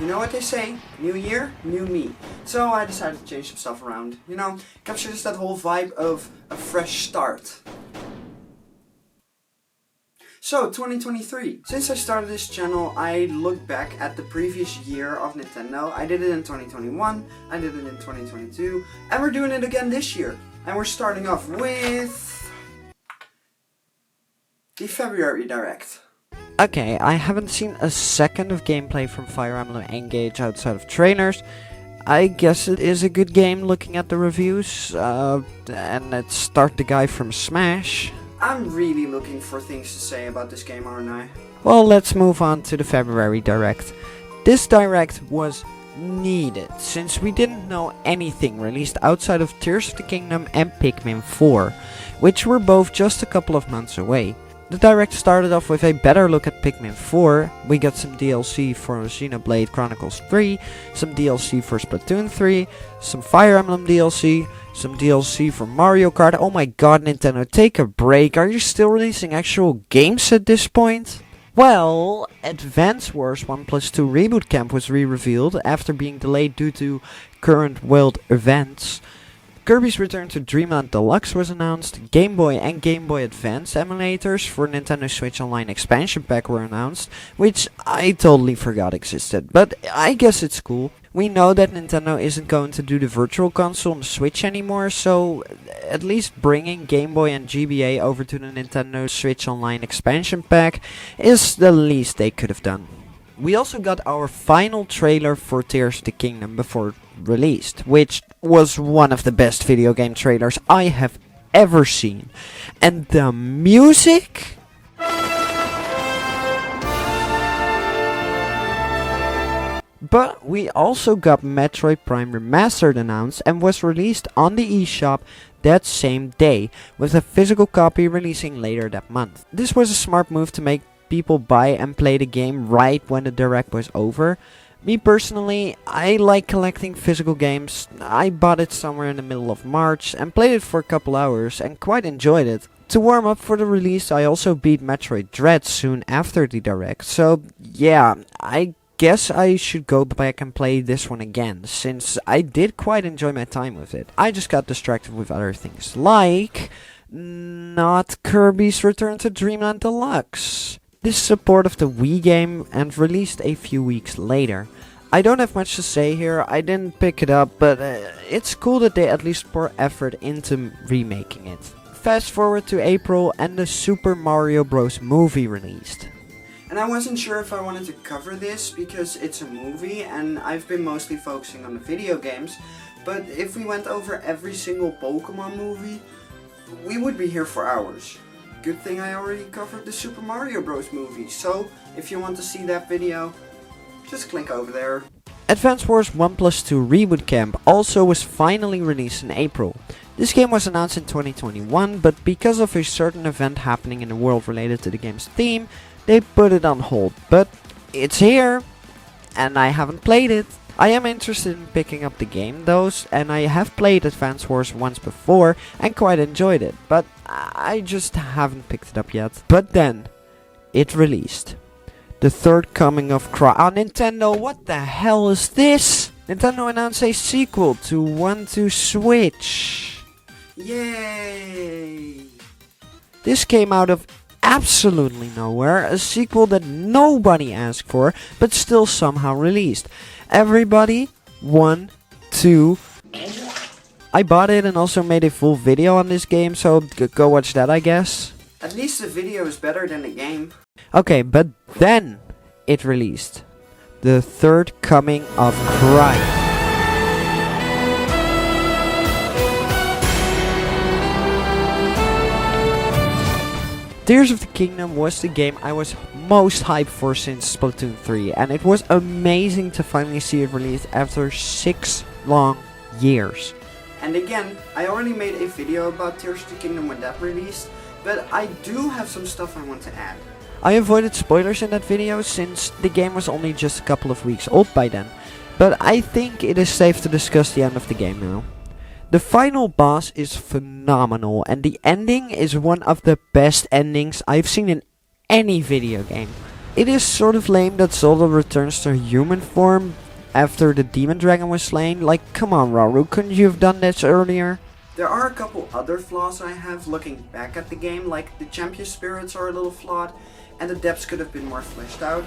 you know what they say, new year, new me. So I decided to change some stuff around, you know, capture just that whole vibe of a fresh start. So, 2023. Since I started this channel, I look back at the previous year of Nintendo. I did it in 2021, I did it in 2022, and we're doing it again this year. And we're starting off with the February Direct. Okay, I haven't seen a second of gameplay from Fire Emblem Engage outside of trailers. I guess it is a good game looking at the reviews, and it's Start the Guy from Smash. I'm really looking for things to say about this game, aren't I? Well, let's move on to the February Direct. This Direct was needed, since we didn't know anything released outside of Tears of the Kingdom and Pikmin 4, which were both just a couple of months away. The Direct started off with a better look at Pikmin 4, we got some DLC for Xenoblade Chronicles 3, some DLC for Splatoon 3, some Fire Emblem DLC, some DLC for Mario Kart. Oh my god, Nintendo, take a break, are you still releasing actual games at this point? Well, Advance Wars 1+2 Reboot Camp was re-revealed after being delayed due to current world events. Kirby's Return to Dreamland Deluxe was announced, Game Boy and Game Boy Advance emulators for Nintendo Switch Online expansion pack were announced, which I totally forgot existed, but I guess it's cool. We know that Nintendo isn't going to do the Virtual Console on the Switch anymore, so at least bringing Game Boy and GBA over to the Nintendo Switch Online expansion pack is the least they could have done. We also got our final trailer for Tears of the Kingdom before released, which was one of the best video game trailers I have ever seen. And the music? But we also got Metroid Prime Remastered announced and was released on the eShop that same day, with a physical copy releasing later that month. This was a smart move to make people buy and play the game right when the Direct was over. Me personally, I like collecting physical games. I bought it somewhere in the middle of March and played it for a couple hours and quite enjoyed it. To warm up for the release, I also beat Metroid Dread soon after the Direct, so yeah, I guess I should go back and play this one again, since I did quite enjoy my time with it. I just got distracted with other things, like not Kirby's Return to Dreamland Deluxe. This is a port of the Wii game and released a few weeks later. I don't have much to say here, I didn't pick it up, but it's cool that they at least pour effort into remaking it. Fast forward to April and the Super Mario Bros. Movie released. And I wasn't sure if I wanted to cover this because it's a movie and I've been mostly focusing on the video games, but if we went over every single Pokemon movie, we would be here for hours. Good thing I already covered the Super Mario Bros. Movie, so if you want to see that video, just click over there. Advance Wars 1+2 Reboot Camp also was finally released in April. This game was announced in 2021, but because of a certain event happening in the world related to the game's theme, they put it on hold. But it's here, and I haven't played it. I am interested in picking up the game though, and I have played Advance Wars once before and quite enjoyed it, but I just haven't picked it up yet. But then, it released. The third coming of Nintendo, what the hell is this? Nintendo announced a sequel to 1-2 Switch. Yay! This came out of absolutely nowhere, a sequel that nobody asked for, but still somehow released. Everybody, 1, 2. I bought it and also made a full video on this game, so go watch that, I guess. At least the video is better than the game. Okay, but then it released. The third coming of Christ. Tears of the Kingdom was the game I was most hyped for since Splatoon 3, and it was amazing to finally see it released after 6 long years. And again, I already made a video about Tears of the Kingdom when that released, but I do have some stuff I want to add. I avoided spoilers in that video since the game was only just a couple of weeks old by then, but I think it is safe to discuss the end of the game now. The final boss is phenomenal, and the ending is one of the best endings I've seen in any video game. It is sort of lame that Zelda returns to human form after the demon dragon was slain. Like, come on Rauru, couldn't you have done this earlier? There are a couple other flaws I have looking back at the game, like the champion spirits are a little flawed and the depths could have been more fleshed out.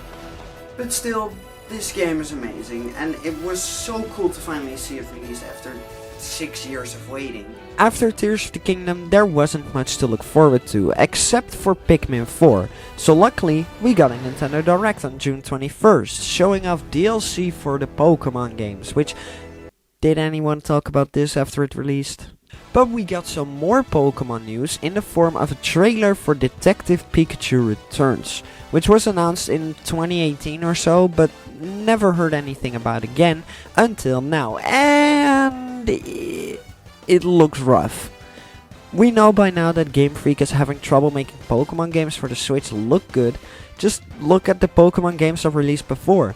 But still, this game is amazing and it was so cool to finally see it released after 6 years of waiting. After Tears of the Kingdom, there wasn't much to look forward to, except for Pikmin 4. So luckily, we got a Nintendo Direct on June 21st, showing off DLC for the Pokemon games, which... Did anyone talk about this after it released? But we got some more Pokemon news in the form of a trailer for Detective Pikachu Returns, which was announced in 2018 or so, but never heard anything about again until now. And... it looks rough. We know by now that Game Freak is having trouble making Pokemon games for the Switch look good. Just look at the Pokemon games that released before.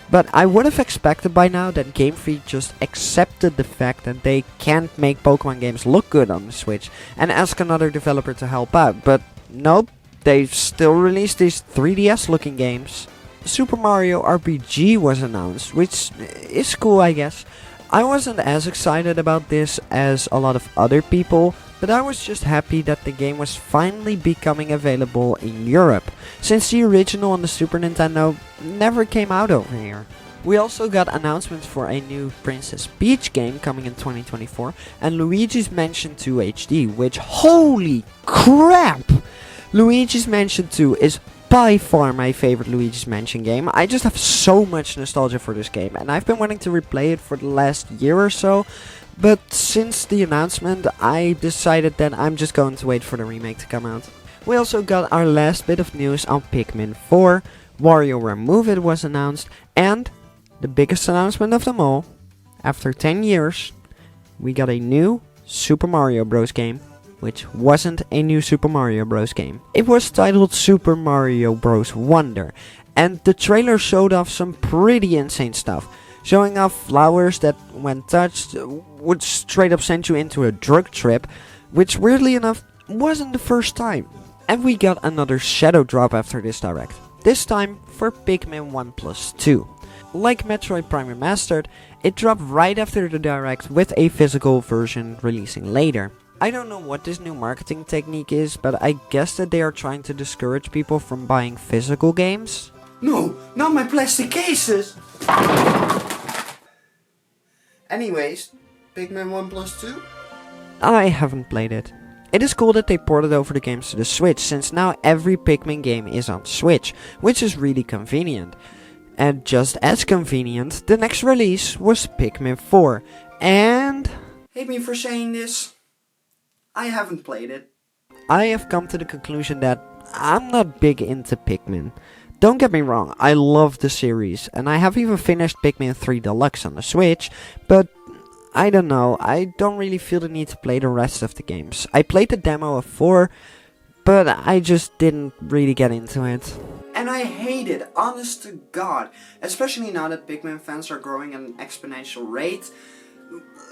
But I would have expected by now that Game Freak just accepted the fact that they can't make Pokemon games look good on the Switch and ask another developer to help out. But nope, they still released these 3DS looking games. Super Mario RPG was announced, which is cool I guess. I wasn't as excited about this as a lot of other people, but I was just happy that the game was finally becoming available in Europe, since the original on the Super Nintendo never came out over here. We also got announcements for a new Princess Peach game coming in 2024, and Luigi's Mansion 2 HD, which, holy crap! Luigi's Mansion 2 is by far my favorite Luigi's Mansion game. I just have so much nostalgia for this game, and I've been wanting to replay it for the last year or so, but since the announcement I decided that I'm just going to wait for the remake to come out. We also got our last bit of news on Pikmin 4, WarioWare Move It was announced, and the biggest announcement of them all, after 10 years, we got a new Super Mario Bros. Game. Which wasn't a new Super Mario Bros. Game. It was titled Super Mario Bros. Wonder, and the trailer showed off some pretty insane stuff, showing off flowers that, when touched, would straight up send you into a drug trip, which weirdly enough wasn't the first time. And we got another shadow drop after this direct, this time for Pikmin 1+2. Like Metroid Prime Remastered, it dropped right after the direct with a physical version releasing later. I don't know what this new marketing technique is, but I guess that they are trying to discourage people from buying physical games. No, not my plastic cases! Anyways, Pikmin 1+2? I haven't played it. It is cool that they ported over the games to the Switch, since now every Pikmin game is on Switch, which is really convenient. And just as convenient, the next release was Pikmin 4, and... Hate me for saying this, I haven't played it. I have come to the conclusion that I'm not big into Pikmin. Don't get me wrong, I love the series, and I have even finished Pikmin 3 Deluxe on the Switch, but I don't know, I don't really feel the need to play the rest of the games. I played the demo of 4, but I just didn't really get into it. And I hate it, honest to God, especially now that Pikmin fans are growing at an exponential rate.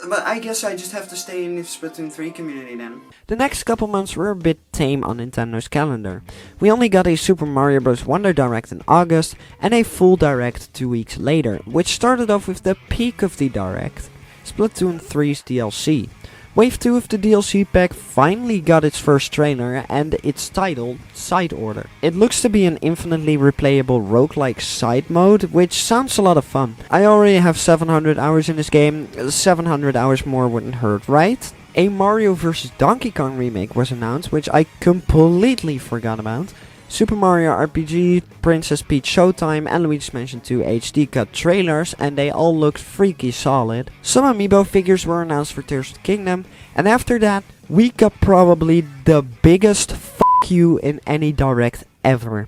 But I guess I just have to stay in the Splatoon 3 community then. The next couple months were a bit tame on Nintendo's calendar. We only got a Super Mario Bros. Wonder Direct in August and a full Direct 2 weeks later, which started off with the peak of the Direct, Splatoon 3's DLC. Wave 2 of the DLC pack finally got its first trailer, and it's titled Side Order. It looks to be an infinitely replayable roguelike side mode, which sounds a lot of fun. I already have 700 hours in this game, 700 hours more wouldn't hurt, right? A Mario vs. Donkey Kong remake was announced, which I completely forgot about. Super Mario RPG, Princess Peach Showtime, and Luigi's Mansion 2 HD cut trailers, and they all looked freaky solid. Some amiibo figures were announced for Tears of the Kingdom, and after that, we got probably the biggest fuck you in any direct ever.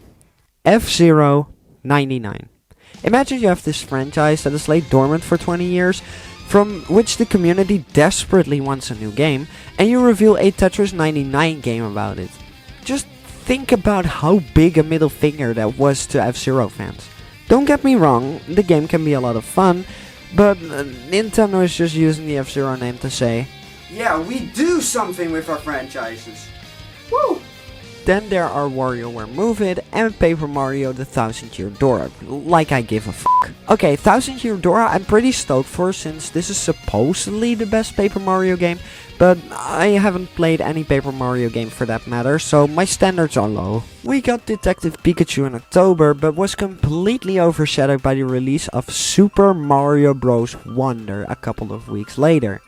F-Zero 99. Imagine you have this franchise that is laid dormant for 20 years, from which the community desperately wants a new game, and you reveal a Tetris 99 game about it. Just think about how big a middle finger that was to F-Zero fans. Don't get me wrong, the game can be a lot of fun, but Nintendo is just using the F-Zero name to say, yeah, we do something with our franchises. Woo! Then there are WarioWare Move It and Paper Mario The 1000 Year Door. Like I give a fuck. Okay, 1000 Year Door I'm pretty stoked for, since this is supposedly the best Paper Mario game, but I haven't played any Paper Mario game for that matter, so my standards are low. We got Detective Pikachu in October, but was completely overshadowed by the release of Super Mario Bros. Wonder a couple of weeks later.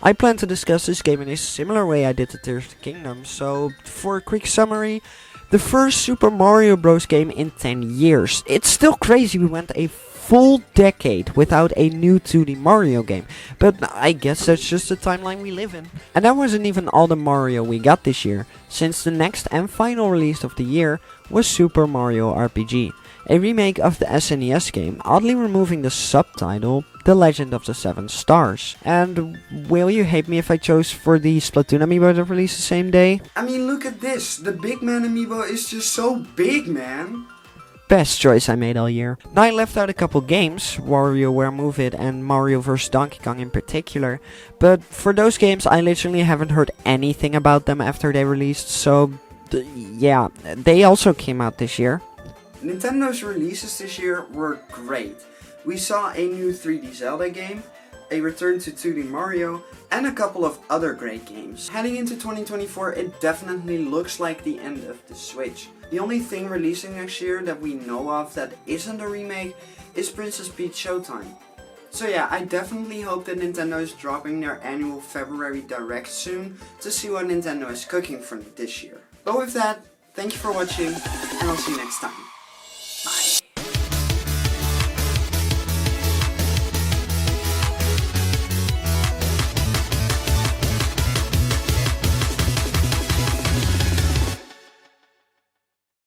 I plan to discuss this game in a similar way I did the Tears of the Kingdom, so for a quick summary, the first Super Mario Bros. Game in 10 years. It's still crazy we went a full decade without a new 2D Mario game, but I guess that's just the timeline we live in. And that wasn't even all the Mario we got this year, since the next and final release of the year was Super Mario RPG, a remake of the SNES game, oddly removing the subtitle The Legend of the Seven Stars. And will you hate me if I chose for the Splatoon amiibo to release the same day? I mean, look at this. The Big Man amiibo is just so big, man. Best choice I made all year. Now I left out a couple games, WarioWare Move It and Mario vs Donkey Kong in particular, but for those games I literally haven't heard anything about them after they released, so yeah, they also came out this year. Nintendo's releases this year were great. We saw a new 3D Zelda game, a return to 2D Mario, and a couple of other great games. Heading into 2024, it definitely looks like the end of the Switch. The only thing releasing next year that we know of that isn't a remake is Princess Peach Showtime. So yeah, I definitely hope that Nintendo is dropping their annual February Direct soon to see what Nintendo is cooking for this year. But with that, thank you for watching, and I'll see you next time.